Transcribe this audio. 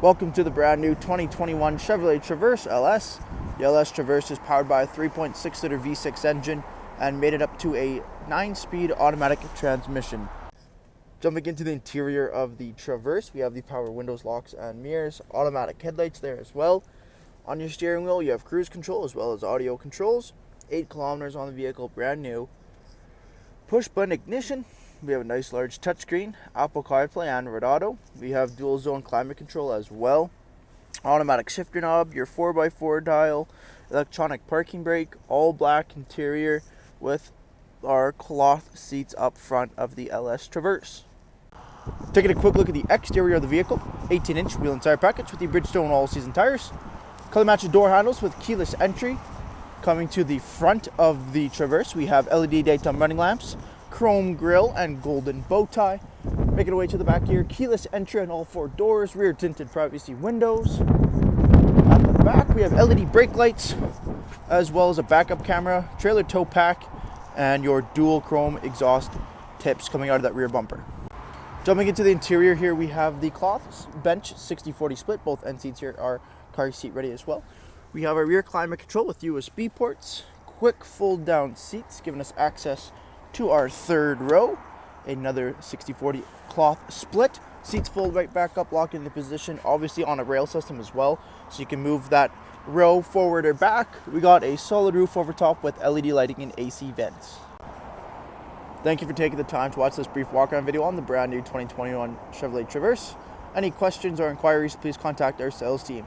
Welcome to the brand new 2021 Chevrolet Traverse LS. The LS Traverse is powered by a 3.6 liter V6 engine and made it up to a 9-speed automatic transmission. Jumping into the interior of the Traverse, we have the power windows, locks, and mirrors, automatic headlights there as well. On your steering wheel, you have cruise control as well as audio controls. 8 kilometers on the vehicle, brand new. Push button ignition. We have a nice large touchscreen, Apple CarPlay, Android Auto. We have dual zone climate control as well. Automatic shifter knob, your 4x4 dial, electronic parking brake, all black interior with our cloth seats up front of the LS Traverse. Taking a quick look at the exterior of the vehicle, 18-inch wheel and tire package with the Bridgestone all-season tires. Color matches door handles with keyless entry. Coming to the front of the Traverse, we have LED daytime running lamps, chrome grille, and golden bow tie. Making our way to the back here, keyless entry on all 4 doors, rear tinted privacy windows. At the back, we have LED brake lights, as well as a backup camera, trailer tow pack, and your dual chrome exhaust tips coming out of that rear bumper. Jumping into the interior here, we have the cloth bench 60/40 split. Both end seats here are car seat ready as well. We have our rear climate control with USB ports, quick fold down seats, giving us access to our third row. Another 60/40 cloth split. Seats fold right back up, lock into position, obviously on a rail system as well, so you can move that row forward or back. We got a solid roof over top with LED lighting and AC vents. Thank you for taking the time to watch this brief walk-around video on the brand new 2021 Chevrolet Traverse. Any questions or inquiries, please contact our sales team.